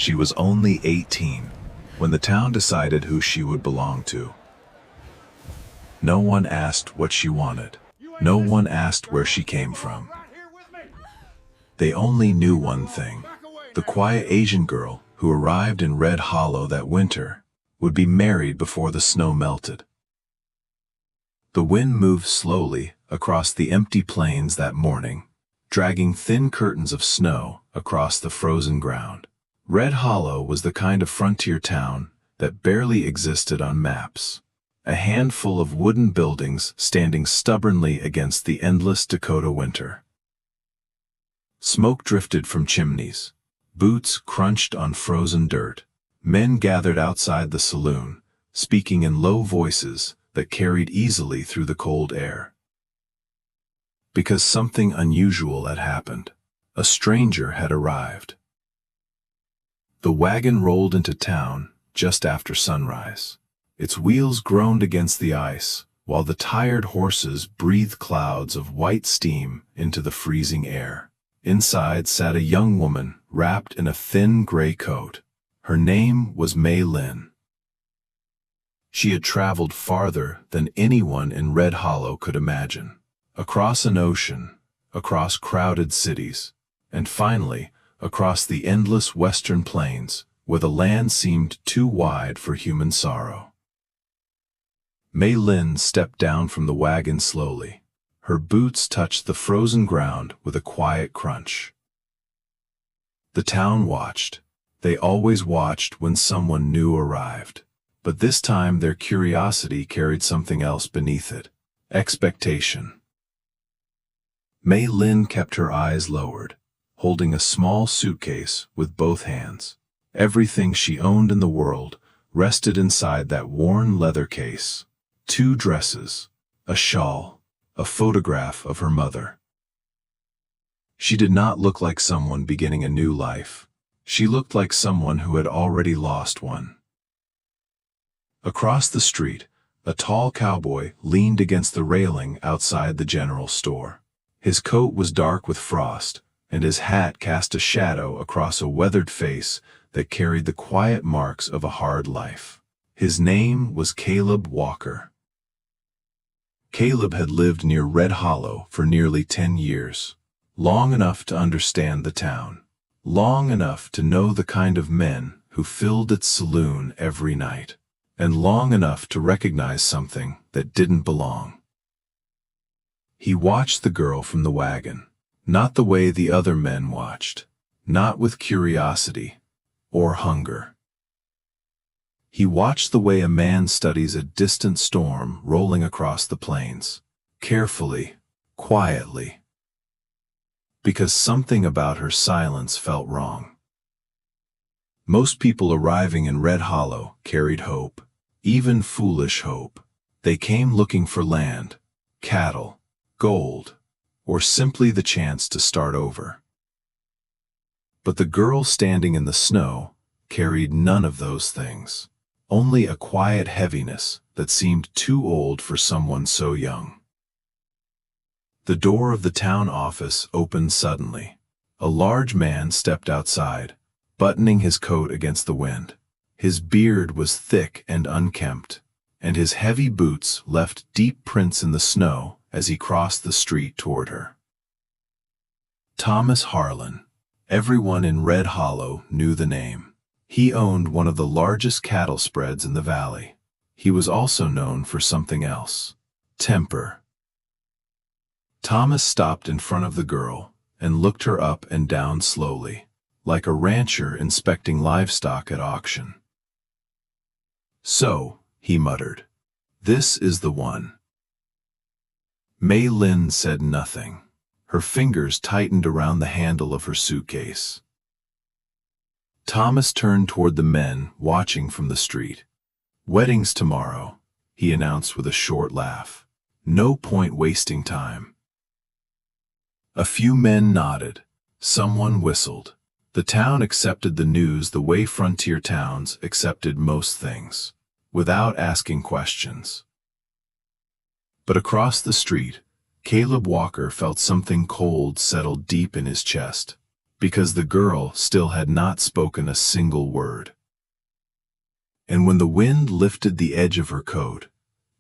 She was only 18 when the town decided who she would belong to. No one asked what she wanted. No one asked where she came from. They only knew one thing. The quiet Asian girl who arrived in Red Hollow that winter would be married before the snow melted. The wind moved slowly across the empty plains that morning, dragging thin curtains of snow across the frozen ground. Red Hollow was the kind of frontier town that barely existed on maps. A handful of wooden buildings standing stubbornly against the endless Dakota winter. Smoke drifted from chimneys. Boots crunched on frozen dirt. Men gathered outside the saloon, speaking in low voices that carried easily through the cold air. Because something unusual had happened. A stranger had arrived. The wagon rolled into town just after sunrise. Its wheels groaned against the ice, while the tired horses breathed clouds of white steam into the freezing air. Inside sat a young woman wrapped in a thin gray coat. Her name was Mei Lin. She had traveled farther than anyone in Red Hollow could imagine. Across an ocean, across crowded cities, and finally across the endless western plains where the land seemed too wide for human sorrow. Mei Lin stepped down from the wagon slowly. Her boots touched the frozen ground with a quiet crunch. The town watched. They always watched when someone new arrived. But this time their curiosity carried something else beneath it. Expectation. Mei Lin kept her eyes lowered, holding a small suitcase with both hands. Everything she owned in the world rested inside that worn leather case. 2 dresses, a shawl, a photograph of her mother. She did not look like someone beginning a new life. She looked like someone who had already lost one. Across the street, a tall cowboy leaned against the railing outside the general store. His coat was dark with frost, and his hat cast a shadow across a weathered face that carried the quiet marks of a hard life. His name was Caleb Walker. Caleb had lived near Red Hollow for nearly 10 years, long enough to understand the town, long enough to know the kind of men who filled its saloon every night, and long enough to recognize something that didn't belong. He watched the girl from the wagon, not the way the other men watched, not with curiosity or hunger. He watched the way a man studies a distant storm rolling across the plains, carefully, quietly, because something about her silence felt wrong. Most people arriving in Red Hollow carried hope, even foolish hope. They came looking for land, cattle, gold, or simply the chance to start over. But the girl standing in the snow carried none of those things. Only a quiet heaviness that seemed too old for someone so young. The door of the town office opened suddenly. A large man stepped outside, buttoning his coat against the wind. His beard was thick and unkempt, and his heavy boots left deep prints in the snow as he crossed the street toward her. Thomas Harlan. Everyone in Red Hollow knew the name. He owned one of the largest cattle spreads in the valley. He was also known for something else: temper. Thomas stopped in front of the girl and looked her up and down slowly, like a rancher inspecting livestock at auction. "So," he muttered, "this is the one." Mei Lin said nothing. Her fingers tightened around the handle of her suitcase. Thomas turned toward the men watching from the street. "Wedding's tomorrow," he announced with a short laugh. "No point wasting time." A few men nodded. Someone whistled. The town accepted the news the way frontier towns accepted most things, without asking questions. But across the street, Caleb Walker felt something cold settle deep in his chest. because the girl still had not spoken a single word. And when the wind lifted the edge of her coat,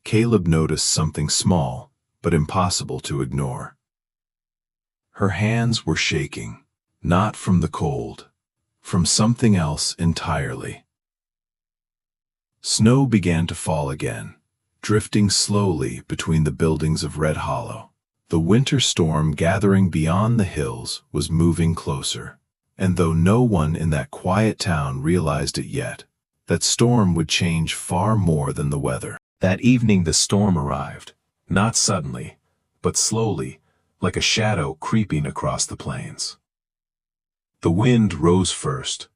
Caleb noticed something small but impossible to ignore. Her hands were shaking, not from the cold, from something else entirely. Snow began to fall again, drifting slowly between the buildings of Red Hollow. The winter storm gathering beyond the hills was moving closer, and though no one in that quiet town realized it yet, that storm would change far more than the weather. That evening the storm arrived, not suddenly, but slowly, like a shadow creeping across the plains. The wind rose first.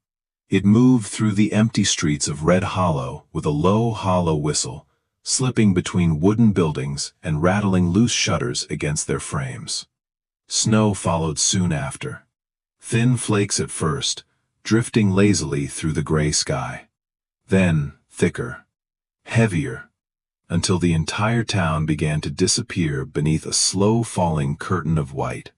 It moved through the empty streets of Red Hollow with a low, hollow whistle, slipping between wooden buildings and rattling loose shutters against their frames. Snow followed soon after. Thin flakes at first, drifting lazily through the gray sky. Then thicker, heavier, until the entire town began to disappear beneath a slow-falling curtain of white.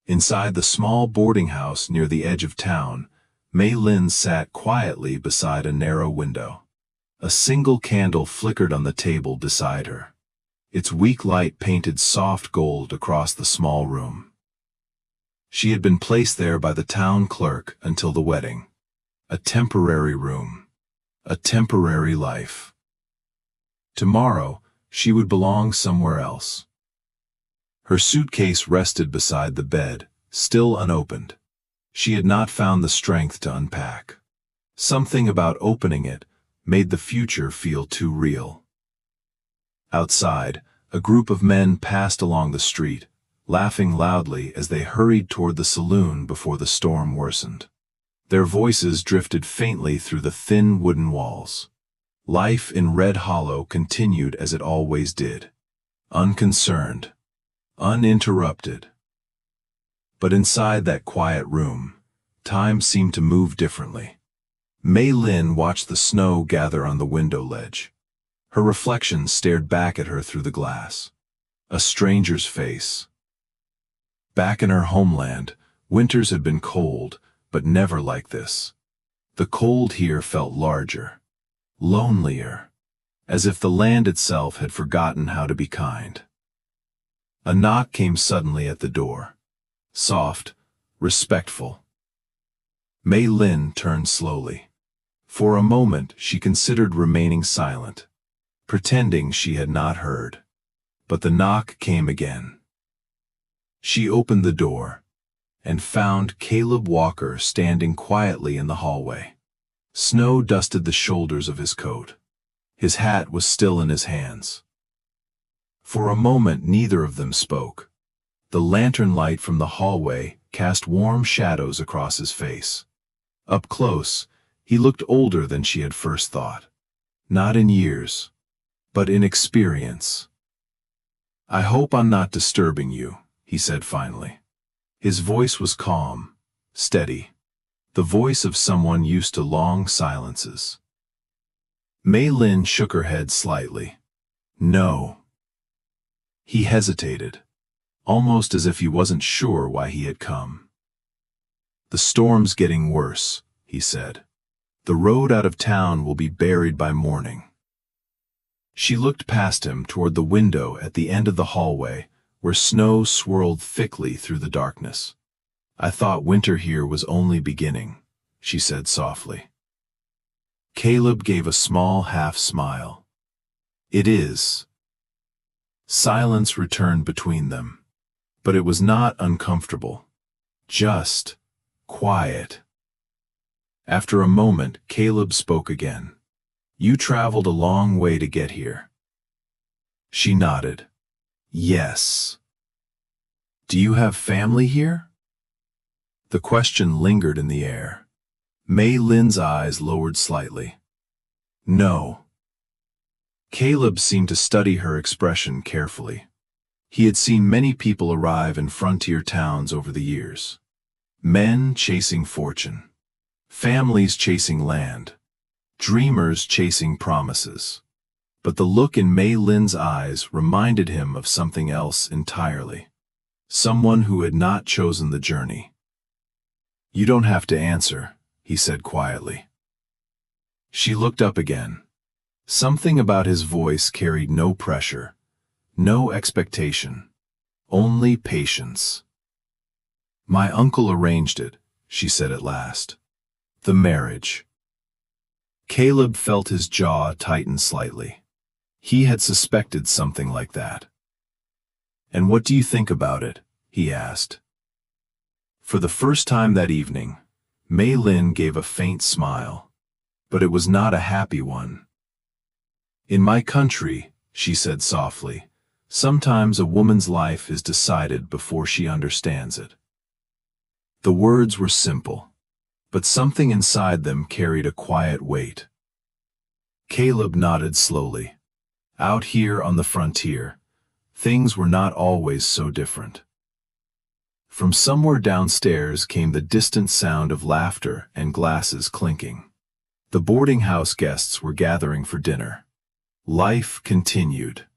Inside the small boarding house near the edge of town, Mei Lin sat quietly beside a narrow window. A single candle flickered on the table beside her. Its weak light painted soft gold across the small room. She had been placed there by the town clerk until the wedding. A temporary room. A temporary life. Tomorrow, she would belong somewhere else. Her suitcase rested beside the bed, still unopened. She had not found the strength to unpack. Something about opening it made the future feel too real. Outside, a group of men passed along the street, laughing loudly as they hurried toward the saloon before the storm worsened. Their voices drifted faintly through the thin wooden walls. Life in Red Hollow continued as it always did, unconcerned, uninterrupted. But inside that quiet room, time seemed to move differently. Mei Lin watched the snow gather on the window ledge. Her reflection stared back at her through the glass. A stranger's face. Back in her homeland, winters had been cold, but never like this. The cold here felt larger, lonelier, as if the land itself had forgotten how to be kind. A knock came suddenly at the door. Soft, respectful. Mei Lin turned slowly. For a moment she considered remaining silent, pretending she had not heard. But the knock came again. She opened the door, and found Caleb Walker standing quietly in the hallway. Snow dusted the shoulders of his coat. His hat was still in his hands. For a moment neither of them spoke. The lantern light from the hallway cast warm shadows across his face. Up close, he looked older than she had first thought. Not in years, but in experience. "I hope I'm not disturbing you," he said finally. His voice was calm, steady, the voice of someone used to long silences. Mei Lin shook her head slightly. "No." He hesitated, almost as if he wasn't sure why he had come. "The storm's getting worse," he said. "The road out of town will be buried by morning." She looked past him toward the window at the end of the hallway, where snow swirled thickly through the darkness. "I thought winter here was only beginning," she said softly. Caleb gave a small half-smile. "It is." Silence returned between them, but it was not uncomfortable, just quiet. After a moment, Caleb spoke again. "You traveled a long way to get here." She nodded. "Yes." "Do you have family here?" The question lingered in the air. Mei Lin's eyes lowered slightly. "No." Caleb seemed to study her expression carefully. He had seen many people arrive in frontier towns over the years. Men chasing fortune, families chasing land, dreamers chasing promises. But the look in Mei Lin's eyes reminded him of something else entirely. Someone who had not chosen the journey, "You don't have to answer," he said quietly. She looked up again. Something about his voice carried no pressure, no expectation, only patience. "My uncle arranged it," she said at last. "The marriage." Caleb felt his jaw tighten slightly. He had suspected something like that. "And what do you think about it?" he asked. For the first time that evening, Mei Lin gave a faint smile, but it was not a happy one. "In my country," she said softly, "sometimes a woman's life is decided before she understands it." The words were simple, but something inside them carried a quiet weight. Caleb nodded slowly. Out here on the frontier, things were not always so different. From somewhere downstairs came the distant sound of laughter and glasses clinking. The boarding house guests were gathering for dinner. Life continued.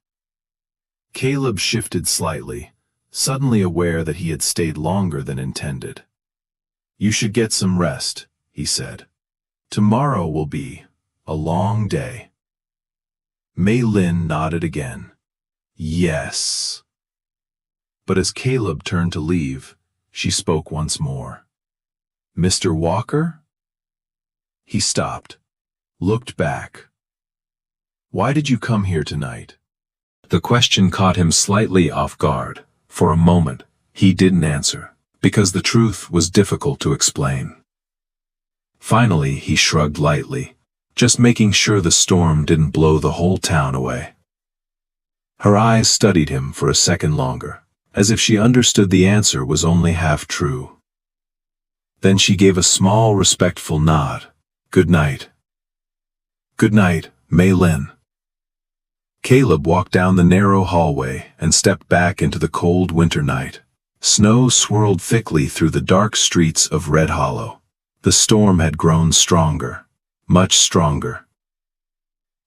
Caleb shifted slightly, suddenly aware that he had stayed longer than intended. "You should get some rest," he said. "Tomorrow will be a long day." Mei Lin nodded again. "Yes." But as Caleb turned to leave, she spoke once more. "Mr. Walker?" He stopped, looked back. "Why did you come here tonight?" The question caught him slightly off guard. For a moment, he didn't answer, because the truth was difficult to explain. Finally, he shrugged lightly, just making sure the storm didn't blow the whole town away. Her eyes studied him for a second longer, as if she understood the answer was only half true. Then she gave a small, respectful nod. "Good night." "Good night, Mei Lin." Caleb walked down the narrow hallway and stepped back into the cold winter night. Snow swirled thickly through the dark streets of Red Hollow. The storm had grown stronger, much stronger.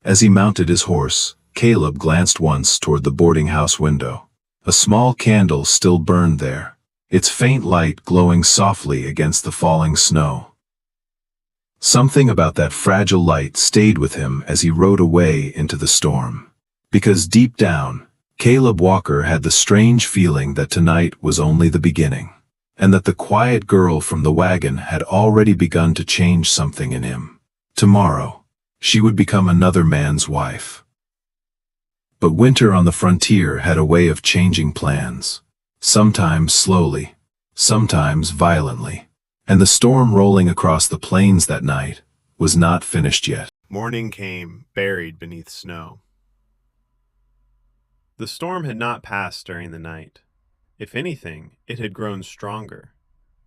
As he mounted his horse, Caleb glanced once toward the boarding house window. A small candle still burned there, its faint light glowing softly against the falling snow. Something about that fragile light stayed with him as he rode away into the storm. Because deep down, Caleb Walker had the strange feeling that tonight was only the beginning, and that the quiet girl from the wagon had already begun to change something in him. Tomorrow, she would become another man's wife. But winter on the frontier had a way of changing plans, sometimes slowly, sometimes violently, and the storm rolling across the plains that night was not finished yet. Morning came, buried beneath snow. The storm had not passed during the night. If anything, it had grown stronger.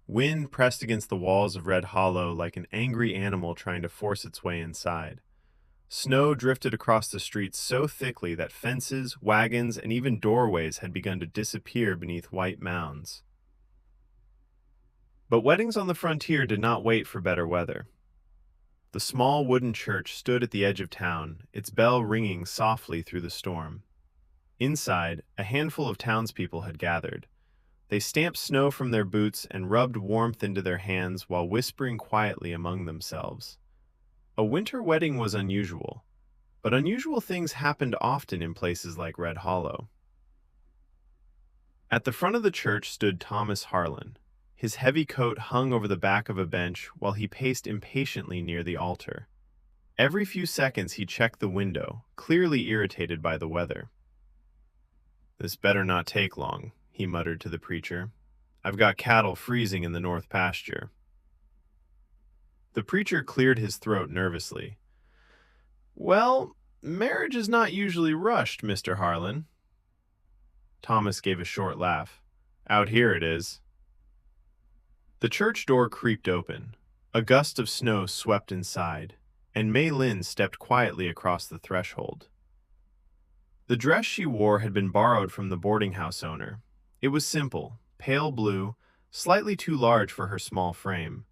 Wind pressed against the walls of Red Hollow like an angry animal trying to force its way inside. Snow drifted across the streets so thickly that fences, wagons, and even doorways had begun to disappear beneath white mounds. But weddings on the frontier did not wait for better weather. The small wooden church stood at the edge of town, its bell ringing softly through the storm. Inside, a handful of townspeople had gathered. They stamped snow from their boots and rubbed warmth into their hands while whispering quietly among themselves. A winter wedding was unusual, but unusual things happened often in places like Red Hollow. At the front of the church stood Thomas Harlan. His heavy coat hung over the back of a bench while he paced impatiently near the altar. Every few seconds he checked the window, clearly irritated by the weather. "This better not take long," he muttered to the preacher. "I've got cattle freezing in the north pasture." The preacher cleared his throat nervously. "Well, marriage is not usually rushed, Mr. Harlan." Thomas gave a short laugh. "Out here it is." The church door creaked open. A gust of snow swept inside, and Mei Lin stepped quietly across the threshold. The dress she wore had been borrowed from the boarding house owner. It was simple, pale blue, slightly too large for her small frame.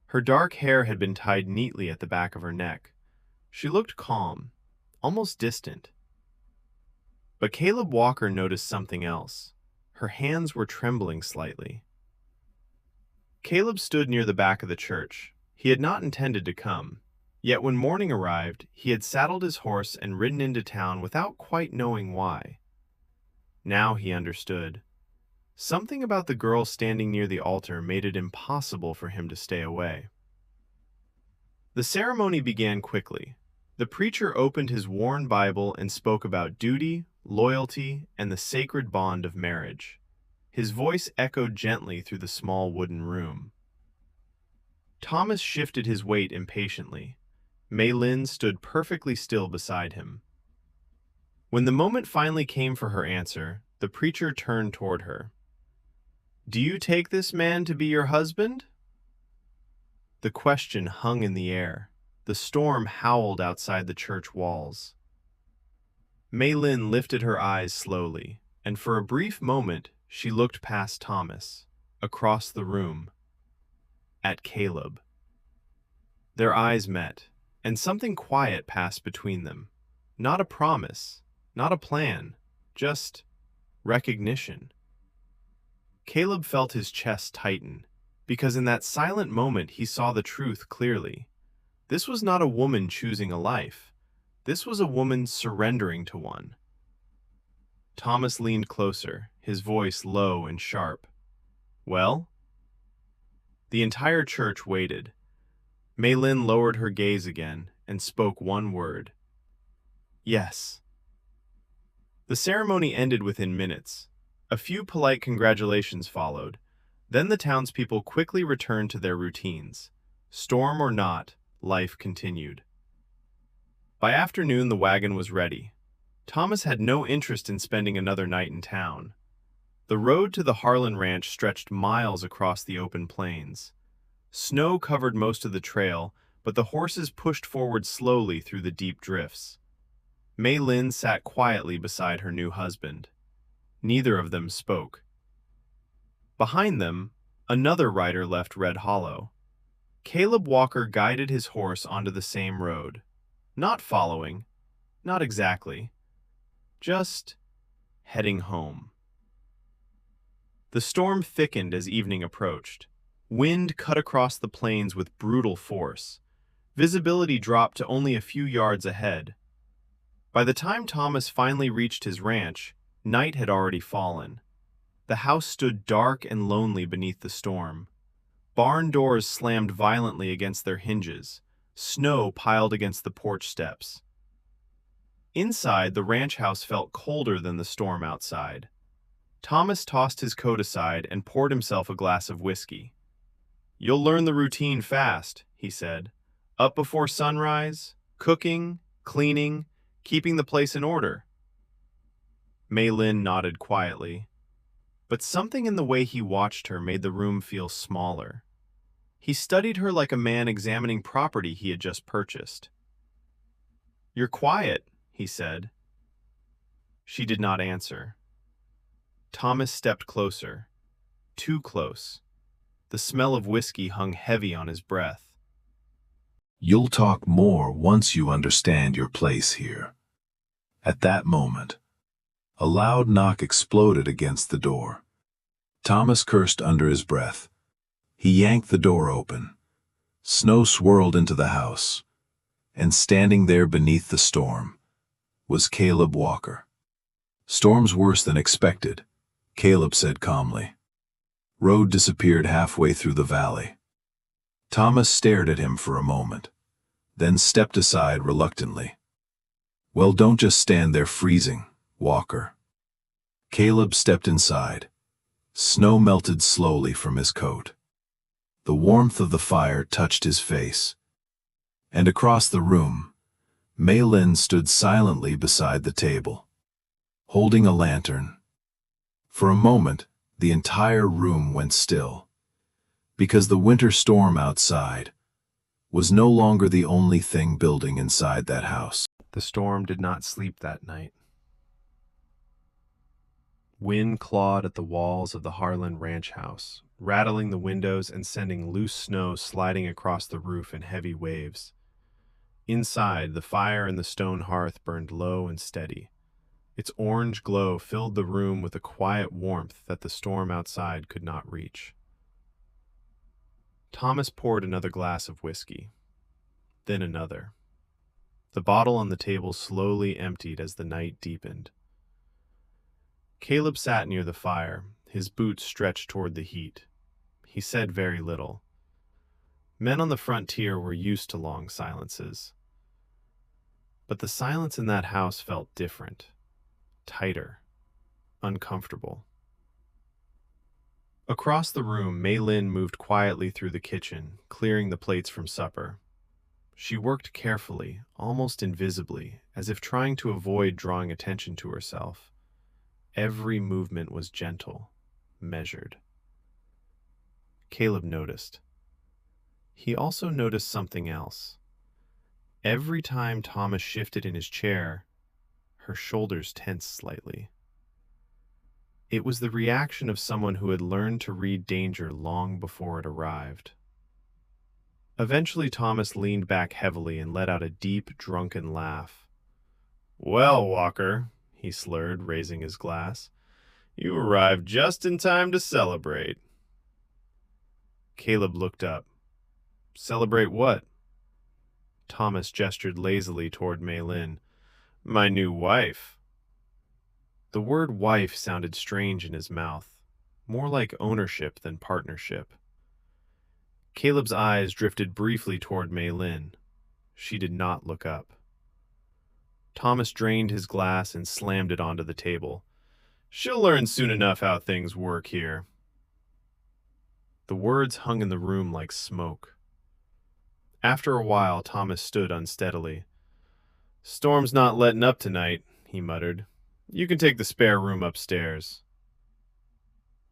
Her dark hair had been tied neatly at the back of her neck. She looked calm, almost distant. But Caleb Walker noticed something else. Her hands were trembling slightly. Caleb stood near the back of the church. He had not intended to come. Yet when morning arrived, he had saddled his horse and ridden into town without quite knowing why. Now he understood. Something about the girl standing near the altar made it impossible for him to stay away. The ceremony began quickly. The preacher opened his worn Bible and spoke about duty, loyalty, and the sacred bond of marriage. His voice echoed gently through the small wooden room. Thomas shifted his weight impatiently. Mei Lin stood perfectly still beside him. When the moment finally came for her answer, the preacher turned toward her. "Do you take this man to be your husband?" The question hung in the air. The storm howled outside the church walls. Mei Lin lifted her eyes slowly, and for a brief moment she looked past Thomas, across the room, at Caleb. Their eyes met, and something quiet passed between them. Not a promise, not a plan, just recognition. Caleb felt his chest tighten, because in that silent moment he saw the truth clearly. This was not a woman choosing a life. This was a woman surrendering to one. Thomas leaned closer, his voice low and sharp. "Well?" The entire church waited. Mei Lin lowered her gaze again and spoke one word. "Yes." The ceremony ended within minutes. A few polite congratulations followed. Then the townspeople quickly returned to their routines. Storm or not, life continued. By afternoon, the wagon was ready. Thomas had no interest in spending another night in town. The road to the Harlan Ranch stretched miles across the open plains. Snow covered most of the trail, but the horses pushed forward slowly through the deep drifts. Mei Lin sat quietly beside her new husband. Neither of them spoke. Behind them, another rider left Red Hollow. Caleb Walker guided his horse onto the same road. Not following, not exactly, just heading home. The storm thickened as evening approached. Wind cut across the plains with brutal force. Visibility dropped to only a few yards ahead. By the time Thomas finally reached his ranch, night had already fallen. The house stood dark and lonely beneath the storm. Barn doors slammed violently against their hinges. Snow piled against the porch steps. Inside, the ranch house felt colder than the storm outside. Thomas tossed his coat aside and poured himself a glass of whiskey. "You'll learn the routine fast," he said. "Up before sunrise, cooking, cleaning, keeping the place in order." Mei Lin nodded quietly, but something in the way he watched her made the room feel smaller. He studied her like a man examining property he had just purchased. "You're quiet," he said. She did not answer. Thomas stepped closer, too close. The smell of whiskey hung heavy on his breath. "You'll talk more once you understand your place here." At that moment, a loud knock exploded against the door. Thomas cursed under his breath. He yanked the door open. Snow swirled into the house, and standing there beneath the storm was Caleb Walker. "Storm's worse than expected," Caleb said calmly. Road disappeared halfway through the valley. Thomas stared at him for a moment, then stepped aside reluctantly. "Well, don't just stand there freezing, Walker." Caleb stepped inside. Snow melted slowly from his coat. The warmth of the fire touched his face. And across the room, Mei Lin stood silently beside the table, holding a lantern. For a moment, the entire room went still, because the winter storm outside was no longer the only thing building inside that house. The storm did not sleep that night. Wind clawed at the walls of the Harlan ranch house, rattling the windows and sending loose snow sliding across the roof in heavy waves. Inside, the fire in the stone hearth burned low and steady. Its orange glow filled the room with a quiet warmth that the storm outside could not reach. Thomas poured another glass of whiskey, then another. The bottle on the table slowly emptied as the night deepened. Caleb sat near the fire, his boots stretched toward the heat. He said very little. Men on the frontier were used to long silences. But the silence in that house felt different, tighter, uncomfortable. Across the room, Mei Lin moved quietly through the kitchen, clearing the plates from supper. She worked carefully, almost invisibly, as if trying to avoid drawing attention to herself. Every movement was gentle, measured. Caleb noticed. He also noticed something else. Every time Thomas shifted in his chair, her shoulders tensed slightly. It was the reaction of someone who had learned to read danger long before it arrived. Eventually, Thomas leaned back heavily and let out a deep, drunken laugh. "Well, Walker," he slurred, raising his glass, "you arrived just in time to celebrate." Caleb looked up. "Celebrate what?" Thomas gestured lazily toward Mei Lin. "My new wife." The word wife sounded strange in his mouth, more like ownership than partnership. Caleb's eyes drifted briefly toward Mei Lin. She did not look up. Thomas drained his glass and slammed it onto the table. "She'll learn soon enough how things work here." The words hung in the room like smoke. After a while, Thomas stood unsteadily. "Storm's not letting up tonight," he muttered. "You can take the spare room upstairs."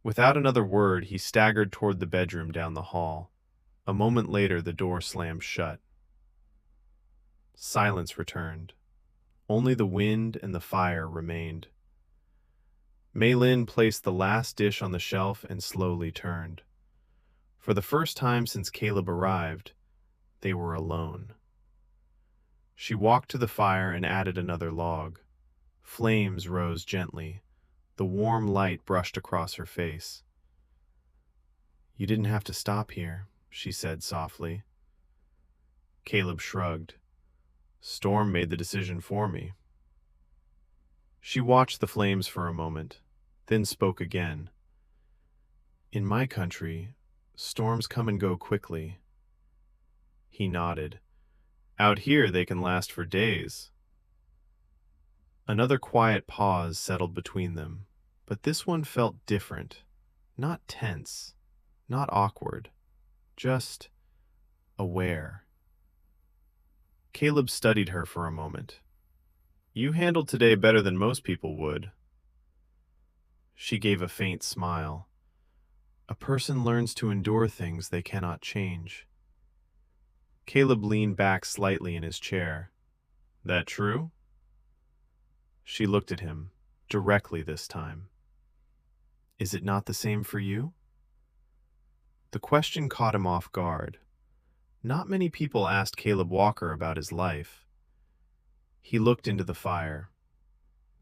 Without another word, he staggered toward the bedroom down the hall. A moment later, the door slammed shut. Silence returned. Only the wind and the fire remained. Mei Lin placed the last dish on the shelf and slowly turned. For the first time since Caleb arrived, they were alone. She walked to the fire and added another log. Flames rose gently. The warm light brushed across her face. "You didn't have to stop here," she said softly. Caleb shrugged. "Storm made the decision for me." She watched the flames for a moment, then spoke again. "In my country, storms come and go quickly." He nodded. "Out here they can last for days." Another quiet pause settled between them, but this one felt different. Not tense, not awkward, just aware. Caleb studied her for a moment. "You handled today better than most people would." She gave a faint smile. "A person learns to endure things they cannot change." Caleb leaned back slightly in his chair. "That true?" She looked at him, directly this time. "Is it not the same for you?" The question caught him off guard. Not many people asked Caleb Walker about his life. He looked into the fire.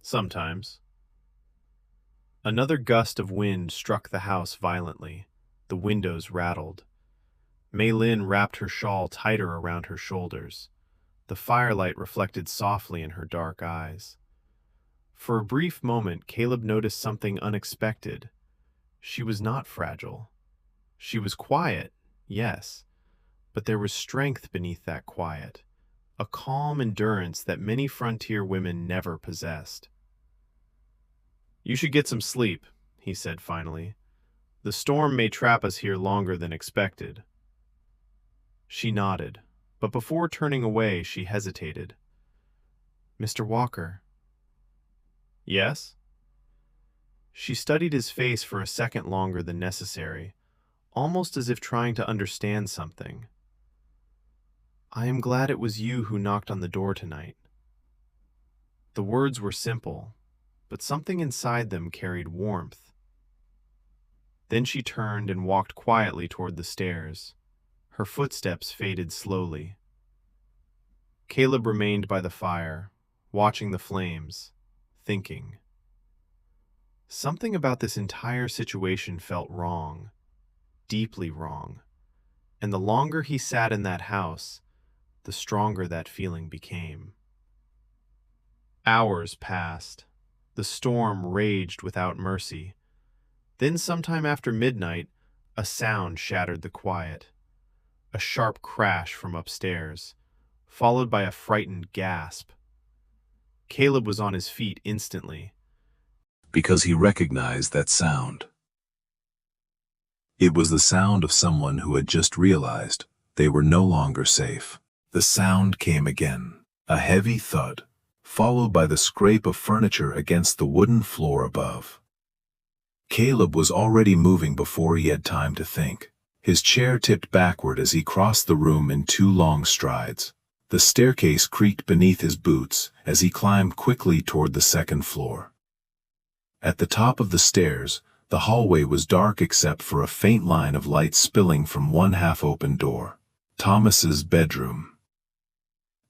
"Sometimes." Another gust of wind struck the house violently. The windows rattled. Mei Lin wrapped her shawl tighter around her shoulders. The firelight reflected softly in her dark eyes. For a brief moment, Caleb noticed something unexpected. She was not fragile. She was quiet, yes, but there was strength beneath that quiet, a calm endurance that many frontier women never possessed. "You should get some sleep," he said finally. "The storm may trap us here longer than expected." She nodded, but before turning away, she hesitated. "Mr. Walker." "Yes?" She studied his face for a second longer than necessary, almost as if trying to understand something. "I am glad it was you who knocked on the door tonight." The words were simple, but something inside them carried warmth. Then she turned and walked quietly toward the stairs. Her footsteps faded slowly. Caleb remained by the fire, watching the flames, thinking. Something about this entire situation felt wrong, deeply wrong. And the longer he sat in that house, the stronger that feeling became. Hours passed. The storm raged without mercy. Then, sometime after midnight, a sound shattered the quiet. A sharp crash from upstairs, followed by a frightened gasp. Caleb was on his feet instantly. Because he recognized that sound. It was the sound of someone who had just realized they were no longer safe. The sound came again, a heavy thud, followed by the scrape of furniture against the wooden floor above. Caleb was already moving before he had time to think. His chair tipped backward as he crossed the room in 2 long strides. The staircase creaked beneath his boots as he climbed quickly toward the 2nd floor. At the top of the stairs, the hallway was dark except for a faint line of light spilling from one half-open door. Thomas's bedroom.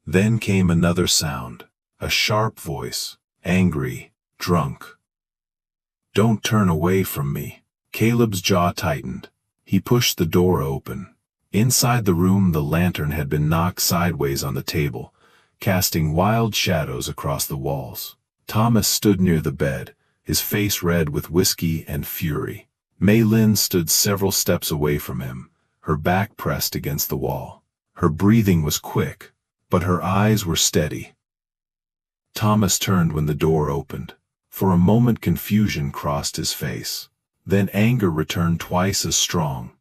Then came another sound, a sharp voice, angry, drunk. "Don't turn away from me." Caleb's jaw tightened. He pushed the door open. Inside the room, the lantern had been knocked sideways on the table, casting wild shadows across the walls. Thomas stood near the bed, his face red with whiskey and fury. Mei Lin stood several steps away from him, her back pressed against the wall. Her breathing was quick, but her eyes were steady. Thomas turned when the door opened. For a moment confusion crossed his face. Then anger returned twice as strong.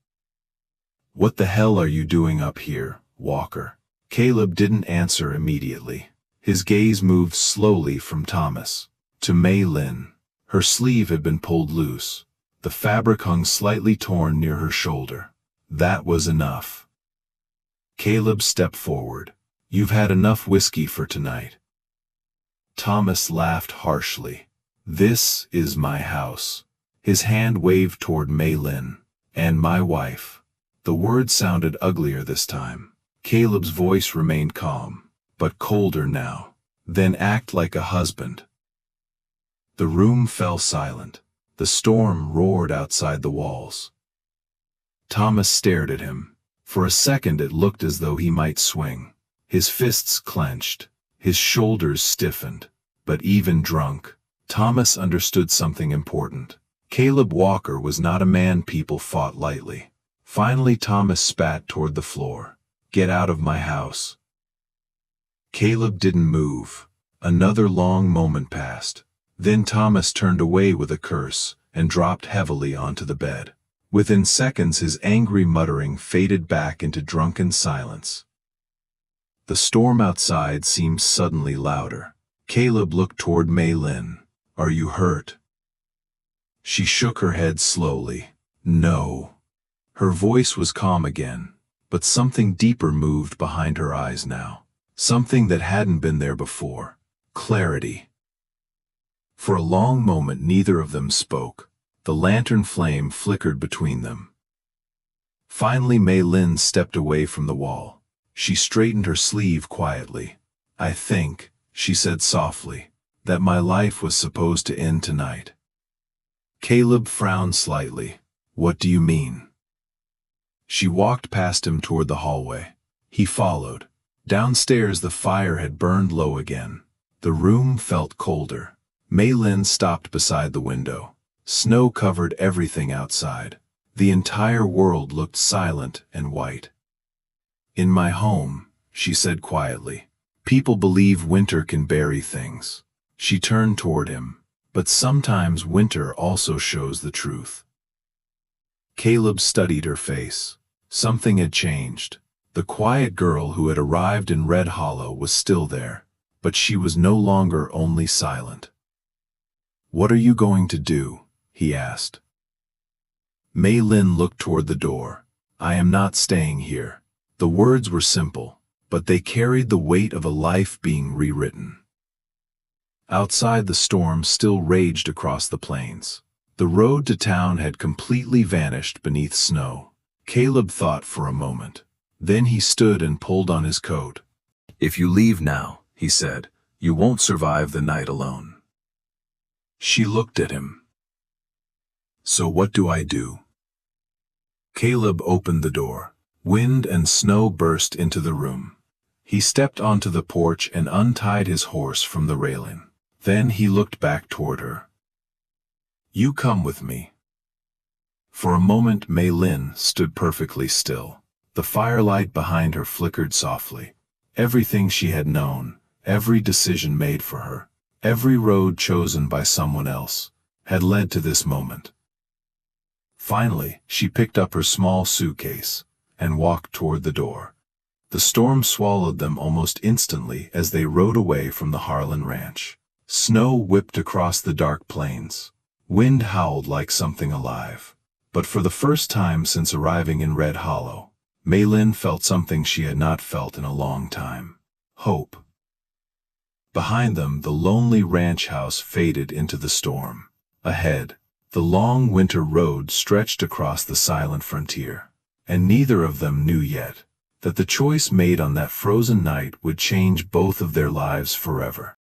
"What the hell are you doing up here, Walker?" Caleb didn't answer immediately. His gaze moved slowly from Thomas to Mei Lin. Her sleeve had been pulled loose. The fabric hung slightly torn near her shoulder. That was enough. Caleb stepped forward. "You've had enough whiskey for tonight." Thomas laughed harshly. "This is my house." His hand waved toward Mei Lin. "And my wife." The words sounded uglier this time. Caleb's voice remained calm, but colder now. "Then act like a husband." The room fell silent. The storm roared outside the walls. Thomas stared at him. For a second it looked as though he might swing. His fists clenched. His shoulders stiffened. But even drunk, Thomas understood something important. Caleb Walker was not a man people fought lightly. Finally Thomas spat toward the floor. "Get out of my house." Caleb didn't move. Another long moment passed. Then Thomas turned away with a curse and dropped heavily onto the bed. Within seconds his angry muttering faded back into drunken silence. The storm outside seemed suddenly louder. Caleb looked toward Mei Lin. "Are you hurt?" She shook her head slowly. "No." Her voice was calm again, but something deeper moved behind her eyes now. Something that hadn't been there before. Clarity. For a long moment neither of them spoke. The lantern flame flickered between them. Finally Mei Lin stepped away from the wall. She straightened her sleeve quietly. "I think," she said softly, "that my life was supposed to end tonight." Caleb frowned slightly. "What do you mean?" She walked past him toward the hallway. He followed. Downstairs the fire had burned low again. The room felt colder. Mei Lin stopped beside the window. Snow covered everything outside. The entire world looked silent and white. "In my home," she said quietly, "people believe winter can bury things." She turned toward him. "But sometimes winter also shows the truth." Caleb studied her face. Something had changed. The quiet girl who had arrived in Red Hollow was still there, but she was no longer only silent. "What are you going to do?" he asked. Mei Lin looked toward the door. "I am not staying here." The words were simple, but they carried the weight of a life being rewritten. Outside the storm still raged across the plains. The road to town had completely vanished beneath snow. Caleb thought for a moment. Then he stood and pulled on his coat. "If you leave now," he said, "you won't survive the night alone." She looked at him. "So what do I do?" Caleb opened the door. Wind and snow burst into the room. He stepped onto the porch and untied his horse from the railing. Then he looked back toward her. "You come with me." For a moment Mei Lin stood perfectly still. The firelight behind her flickered softly. Everything she had known, every decision made for her, every road chosen by someone else, had led to this moment. Finally, she picked up her small suitcase and walked toward the door. The storm swallowed them almost instantly as they rode away from the Harlan ranch. Snow whipped across the dark plains. Wind howled like something alive. But for the first time since arriving in Red Hollow, Mei Lin felt something she had not felt in a long time. Hope. Behind them, the lonely ranch house faded into the storm. Ahead, the long winter road stretched across the silent frontier. And neither of them knew yet that the choice made on that frozen night would change both of their lives forever.